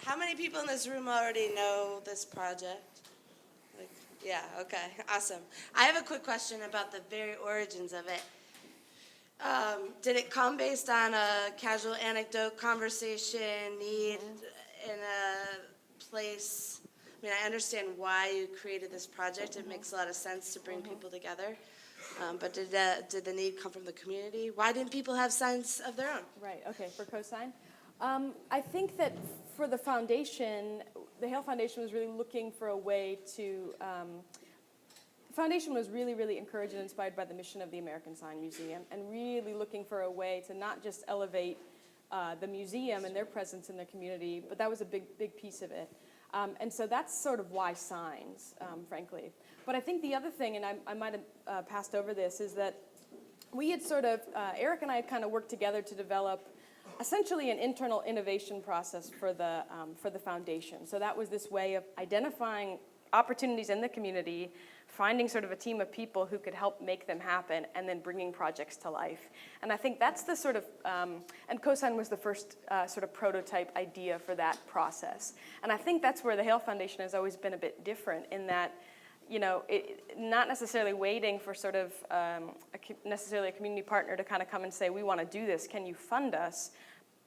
How many people in this room already know this project? Like, yeah, okay, awesome. I have a quick question about the very origins of it. Did it come based on a casual anecdote, conversation, need in a place? I mean, I understand why you created this project. It makes a lot of sense to bring people together. But did the need come from the community? Why didn't people have signs of their own? Right, okay, for cosign. I think that for the foundation, the Hale Foundation was really looking for a way to, the foundation was really encouraged and inspired by the mission of the American Sign Museum and really looking for a way to not just elevate the museum and their presence in their community, but that was a big piece of it. And so that's sort of why signs, frankly. But I think the other thing, and I might have passed over this, is that we had sort of, Eric and I had kind of worked together to develop essentially an internal innovation process for the foundation. So that was this way of identifying opportunities in the community, finding sort of a team of people who could help make them happen, and then bringing projects to life. And I think that's the sort of, and cosign was the first sort of prototype idea for that process. And I think that's where the Hale Foundation has always been a bit different in that, you know, not necessarily waiting for sort of necessarily a community partner to kind of come and say, we want to do this, can you fund us?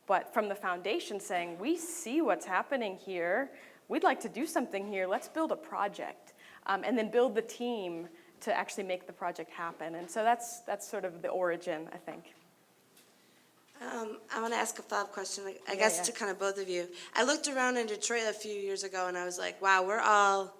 But from the foundation saying, we see what's happening here, we'd like to do something here, let's build a project. And then build the team to actually make the project happen. And so that's sort of the origin, I think. I want to ask a follow-up question, I guess to kind of both of you. I looked around in Detroit a few years ago and I was like, wow,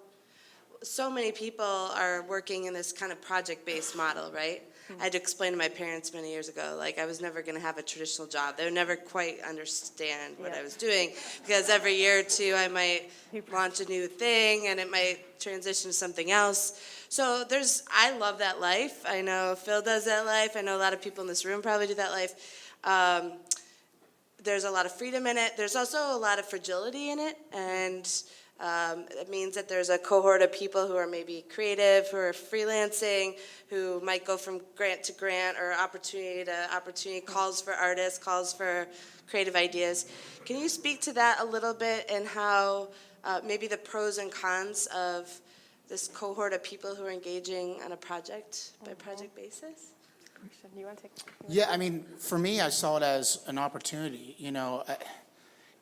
so many people are working in this kind of project-based model, right? I had to explain to my parents many years ago, like I was never going to have a traditional job. They would never quite understand what I was doing because every year or two I might launch a new thing and it might transition to something else. So I love that life. I know Phil does that life. I know a lot of people in this room probably do that life. There's a lot of freedom in it. There's also a lot of fragility in it, and it means that there's a cohort of people who are maybe creative, who are freelancing, who might go from grant to grant or opportunity to opportunity, calls for artists, calls for creative ideas. Can you speak to that a little bit and how maybe the pros and cons of this cohort of people who are engaging on a project by project basis? You want to take? Yeah, I mean, for me, I saw it as an opportunity. You know,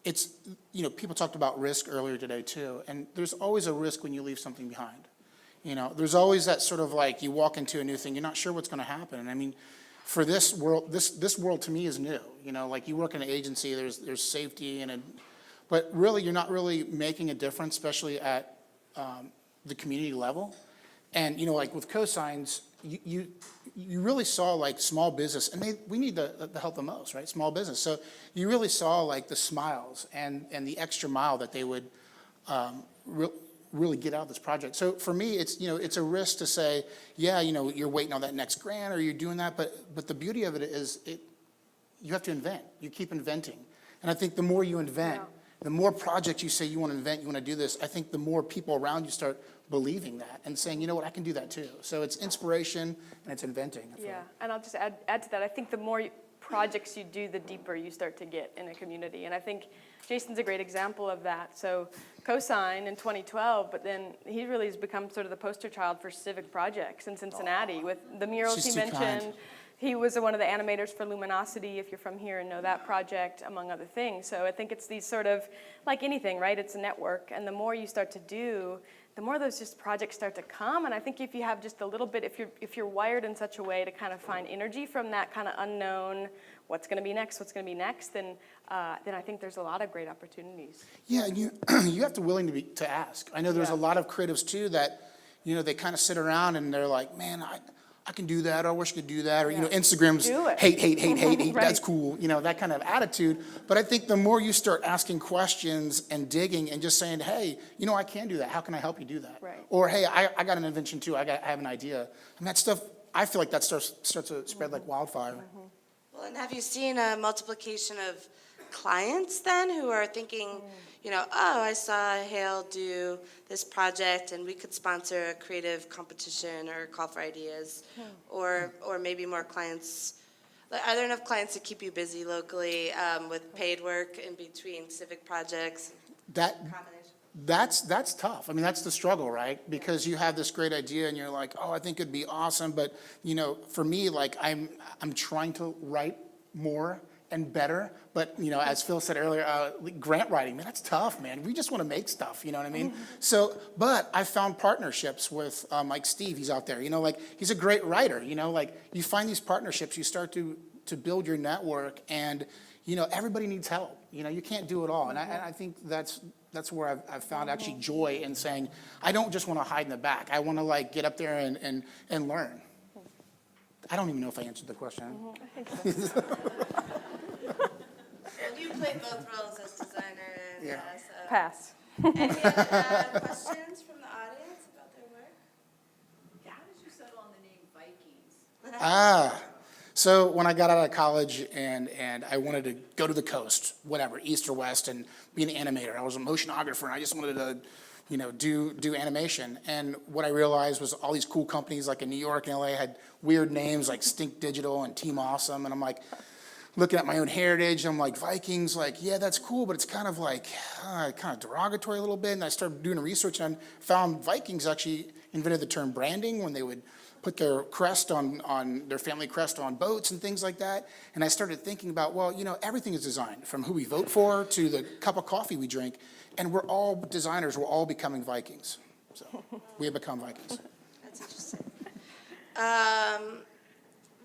it's, you know, people talked about risk earlier today too, and there's always a risk when you leave something behind. You know, there's always that sort of like you walk into a new thing, you're not sure what's going to happen. And I mean, for this world, this world to me is new. You know, like you work in an agency, there's safety but really you're not really making a difference, especially at the community level. And you know, like with cosigns, you really saw like small business, and we need the help the most, right? Small business. So you really saw like the smiles and the extra mile that they would really get out of this project. So for me, it's, you know, it's a risk to say, yeah, you know, you're waiting on that next grant or you're doing that, but the beauty of it is you have to invent. You keep inventing, and I think the more you invent, the more projects you say you want to invent, you want to do this, I think the more people around you start believing that and saying, you know what, I can do that too. So it's inspiration and it's inventing. Yeah, and I'll just add to that. I think the more projects you do, the deeper you start to get in a community. And I think Jason's a great example of that. So cosign in 2012, but then he really has become sort of the poster child for civic projects in Cincinnati with the murals he mentioned. Kind. He was one of the animators for Luminosity, if you're from here and know that project, among other things. So I think it's these sort of, like anything, right? It's a network. And the more you start to do, the more those just projects start to come. And I think if you have just a little bit, if you're wired in such a way to kind of find energy from that kind of unknown, what's going to be next, then I think there's a lot of great opportunities. Yeah, and you have to willing to ask. I know there's a lot of creatives too that, you know, they kind of sit around and they're like, man, I can do that, or I wish I could do that, or, you know, Instagram's hate, right. That's cool, you know, that kind of attitude. But I think the more you start asking questions and digging and just saying, hey, you know, I can do that. How can I help you do that? Right. Or, hey, I got an invention too. I have an idea. And that stuff, I feel like that starts to spread like wildfire. Well, and have you seen a multiplication of clients then who are thinking, you know, oh, I saw Hale do this project and we could sponsor a creative competition or call for ideas, or maybe more clients Like, are there enough clients to keep you busy locally with paid work in between civic projects? That, Combination? that's tough. I mean, that's the struggle, right? Because you have this great idea and you're like, oh, I think it'd be awesome. But, for me, like, I'm trying to write more and better. But, as Phil said earlier, grant writing, man, that's tough, man. We just want to make stuff, you know what I mean? So, but I found partnerships with, like Steve, he's out there, like, he's a great writer, like, you find these partnerships, you start to build your network, and, everybody needs help. You can't do it all. And I think that's where I've found actually joy in saying, I don't just want to hide in the back. I want to, like, get up there and learn. I don't even know if I answered the question. I think so. Well, you play both roles as designer and Yeah. as Pass. Any other questions from the audience about their work? How did you settle on the name Vikings? So when I got out of college and I wanted to go to the coast, whatever, east or west, and be an animator. I was a motionographer, and I just wanted to, do animation. And what I realized was all these cool companies like in New York and LA had weird names like Stink Digital and Team Awesome. And I'm like, looking at my own heritage, I'm like, Vikings, like, yeah, that's cool, but it's kind of like, kind of derogatory a little bit. And I started doing research and found Vikings actually invented the term branding when they would put their crest on their family crest on boats and things like that. And I started thinking about, well, everything is designed, from who we vote for to the cup of coffee we drink. And we're all designers, we're all becoming Vikings. So we have become Vikings. That's interesting.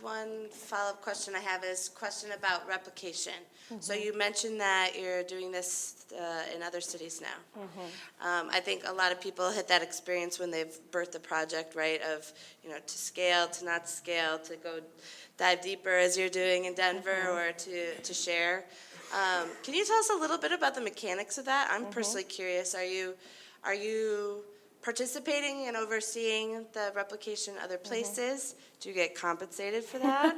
One follow-up question I have is question about replication. So you mentioned that you're doing this in other cities now. I think a lot of people hit that experience when they've birthed a project, right, of, to scale, to not scale, to go dive deeper as you're doing in Denver, or to share. Can you tell us a little bit about the mechanics of that? I'm personally curious. Are you participating and overseeing the replication other places? Do you get compensated for that?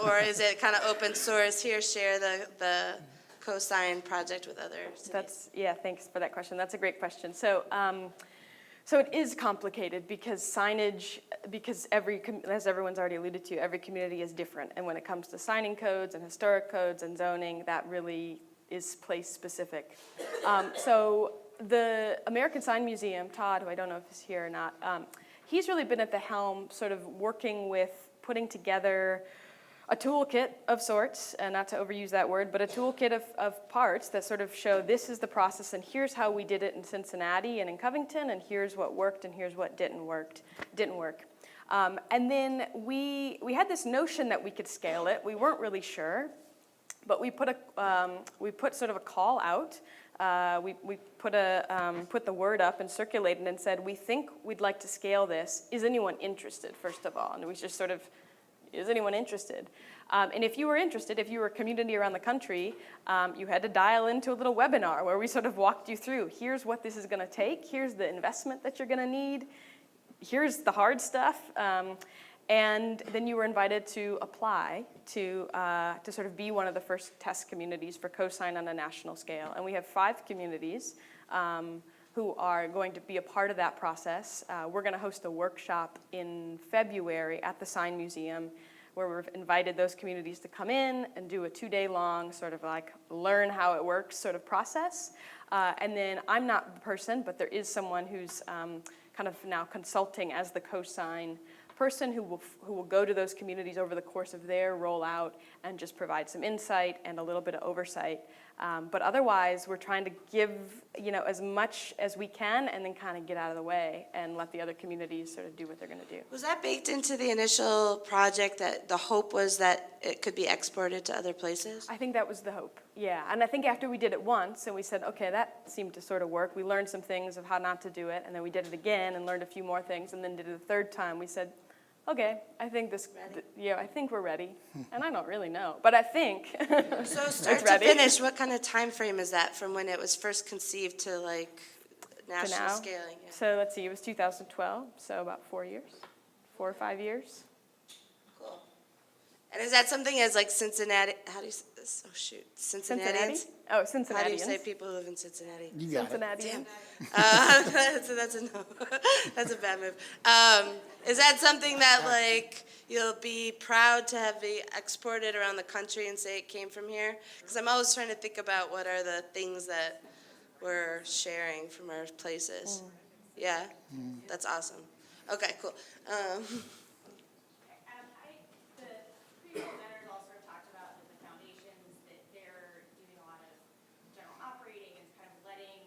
Or is it kind of open source, here, share the co-sign project with other cities? Thanks for that question. That's a great question. So it is complicated because signage, as everyone's already alluded to, every community is different. And when it comes to signing codes and historic codes and zoning, that really is place specific. So the American Sign Museum, Todd, who I don't know if he's here or not, he's really been at the helm sort of working with putting together a toolkit of sorts, and not to overuse that word, but a toolkit of parts that sort of show this is the process, and here's how we did it in Cincinnati and in Covington, and here's what worked, and here's what didn't work. And then we had this notion that we could scale it. We weren't really sure, but we put sort of a call out. We put the word up and circulated and said, we think we'd like to scale this. Is anyone interested, first of all? And we just sort of, is anyone interested? And if you were interested, if you were a community around the country, you had to dial into a little webinar where we sort of walked you through, here's what this is going to take, here's the investment that you're going to need, here's the hard stuff. And then you were invited to apply to sort of be one of the first test communities for cosign on a national scale. And we have 5 communities who are going to be a part of that process. We're going to host a workshop in February at the Sign Museum where we've invited those communities to come in and do a 2-day-long sort of like learn how it works sort of process. And then I'm not the person, but there is someone who's kind of now consulting as the cosign person who will go to those communities over the course of their rollout and just provide some insight and a little bit of oversight. But otherwise, we're trying to give as much as we can and then kind of get out of the way and let the other communities sort of do what they're going to do. Was that baked into the initial project, that the hope was that it could be exported to other places? I think that was the hope, yeah. And I think after we did it once and we said, okay, that seemed to sort of work. We learned some things of how not to do it, and then we did it again and learned a few more things, and then did it a third time. We said, okay, I think I think we're ready. And I don't really know, but I think So start to ready. finish, what kind of time frame is that from when it was first conceived to like to national now. scaling? Yeah. So let's see, it was 2012, so about 4 years, 4 or 5 years. Cool. And is that something as like Cincinnati, how do you say this? Oh shoot, Cincinnati? Cincinnatians? Oh, How do you say Cincinnatians. people who live in Cincinnati? You got it. Cincinnatians. So that's a no. That's a bad move. Is that something that like, you'll be proud to have it exported around the country and say it came from here? Because I'm always trying to think about what are the things that we're sharing from our places. Yeah, that's awesome. Okay, cool. The previous presenters all sort of talked about the foundations, that they're doing a lot of general operating and kind of letting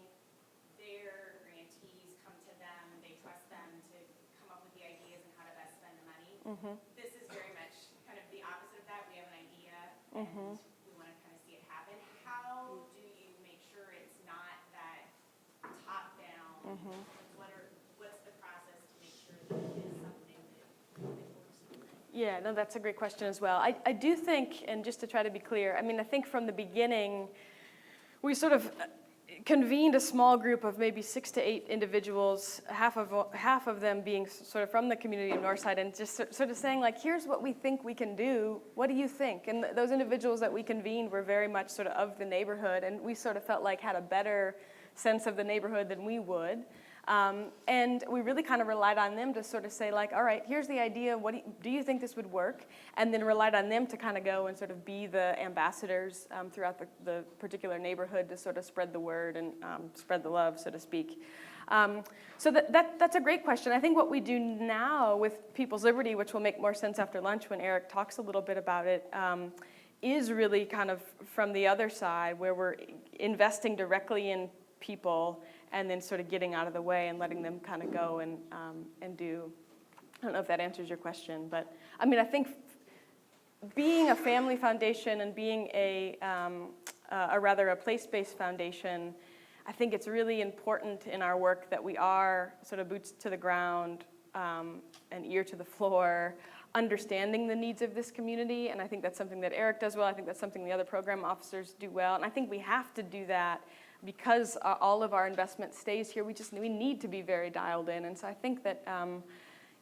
their grantees come to them, they trust them to come up with the ideas and how to best spend the money. This is very much kind of the opposite of that. We have an idea and we want to kind of see it happen. How do you make sure it's not that top-down? What's the process to make sure that it is something that works? Yeah, no, that's a great question as well. I do think, and just to try to be clear, I mean, I think from the beginning, we sort of convened a small group of maybe 6 to 8 individuals, half of them being sort of from the community of Northside, and just sort of saying, like, here's what we think we can do. What do you think? And those individuals that we convened were very much sort of the neighborhood, and we sort of felt like had a better sense of the neighborhood than we would. And we really kind of relied on them to sort of say, like, all right, here's the idea. What do you think this would work? And then relied on them to kind of go and sort of be the ambassadors throughout the particular neighborhood to sort of spread the word and spread the love, so to speak. So that's a great question. I think what we do now with People's Liberty, which will make more sense after lunch when Eric talks a little bit about it, is really kind of from the other side, where we're investing directly in people and then sort of getting out of the way and letting them kind of go and do. I don't know if that answers your question, but I mean, I think being a family foundation and being a place-based foundation, I think it's really important in our work that we are sort of boots to the ground and ear to the floor, understanding the needs of this community, and I think that's something that Eric does well. I think that's something the other program officers do well, and I think we have to do that because all of our investment stays here. We need to be very dialed in, and so I think that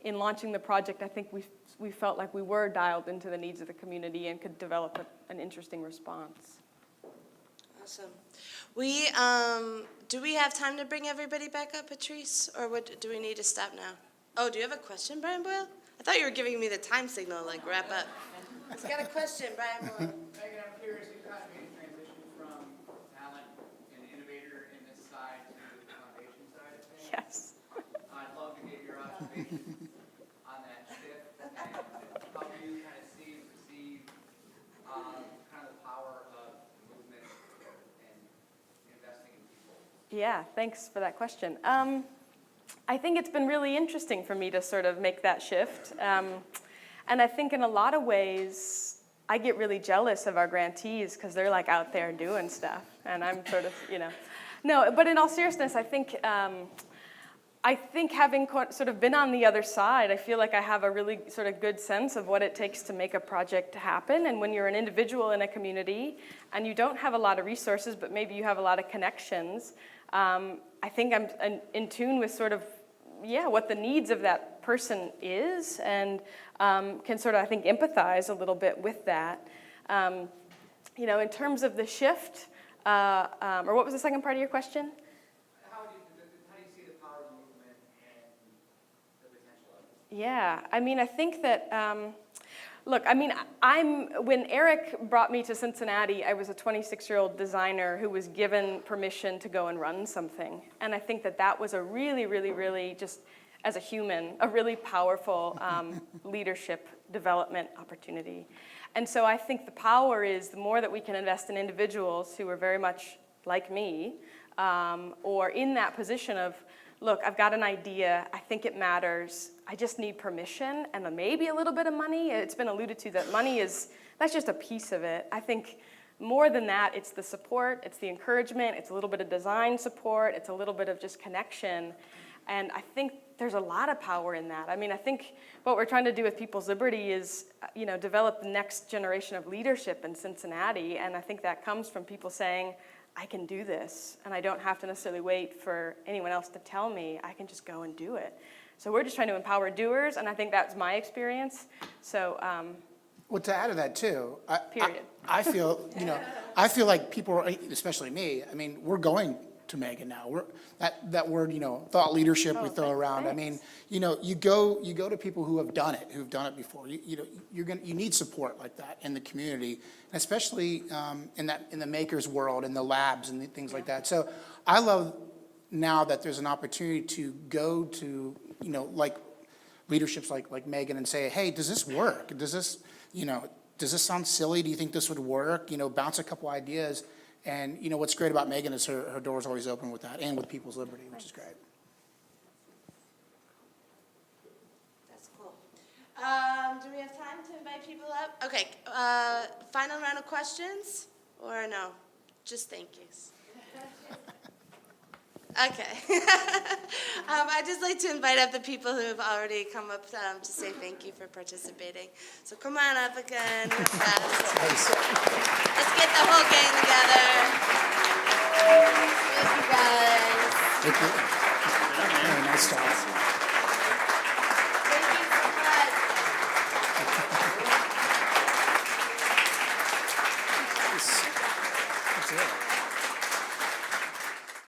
in launching the project, I think we felt like we were dialed into the needs of the community and could develop an interesting response. Awesome. Do we have time to bring everybody back up, Patrice, or do we need to stop now? Oh, do you have a question, Brian Boyle? I thought you were giving me the time signal, like wrap up. He's got a question, Brian Boyle. Megan, I'm curious, you kind of made a transition from talent and innovator in this side to the foundation side of things. Yes. I'd love to get your observations on that shift and how you kind of see and perceive kind of the power of movement and investing in people. Yeah, thanks for that question. I think it's been really interesting for me to sort of make that shift. And I think in a lot of ways, I get really jealous of our grantees because they're like out there doing stuff. And I'm sort of, no, but in all seriousness, I think having sort of been on the other side, I feel like I have a really sort of good sense of what it takes to make a project happen. And when you're an individual in a community and you don't have a lot of resources, but maybe you have a lot of connections, I think I'm in tune with sort of, what the needs of that person is, and can sort of, I think, empathize a little bit with that. In terms of the shift, or what was the second part of your question? How do you see the power of the movement and the potential of it? Yeah, I mean, I think that, when Eric brought me to Cincinnati, I was a 26-year-old designer who was given permission to go and run something. And I think that was a really, really, really, just as a human, a really powerful leadership development opportunity. And so I think the power is the more that we can invest in individuals who are very much like me, or in that position of, look, I've got an idea, I think it matters, I just need permission and maybe a little bit of money. It's been alluded to that that's just a piece of it. I think more than that, it's the support, it's the encouragement, it's a little bit of design support, it's a little bit of just connection. And I think there's a lot of power in that. I mean, I think what we're trying to do with People's Liberty is, develop the next generation of leadership in Cincinnati. And I think that comes from people saying, I can do this, and I don't have to necessarily wait for anyone else to tell me. I can just go and do it. So we're just trying to empower doers, and I think that's my experience. So, Well, to add to that too, I Period. feel, I feel like people, especially me, I mean, we're going to Megan now. That word, thought leadership we throw around. I mean, you go to people who have done it before. You need support like that in the community, and especially in the makers world, in the labs and things like that. So I love now that there's an opportunity to go to, like leaderships like Megan and say, hey, does this work? Does this sound silly? Do you think this would work? Bounce a couple ideas. And, what's great about Megan is her door's always open with that and with People's Liberty, which is great. That's cool. Do we have time to invite people up? Okay, final round of questions, or no? Just thank yous. Okay. I'd just like to invite up the people who have already come up to say thank you for participating. So come on up again. Real fast. Let's get the whole gang together. Thank you guys. Thank you. Very nice job. Thank you so much. That's it.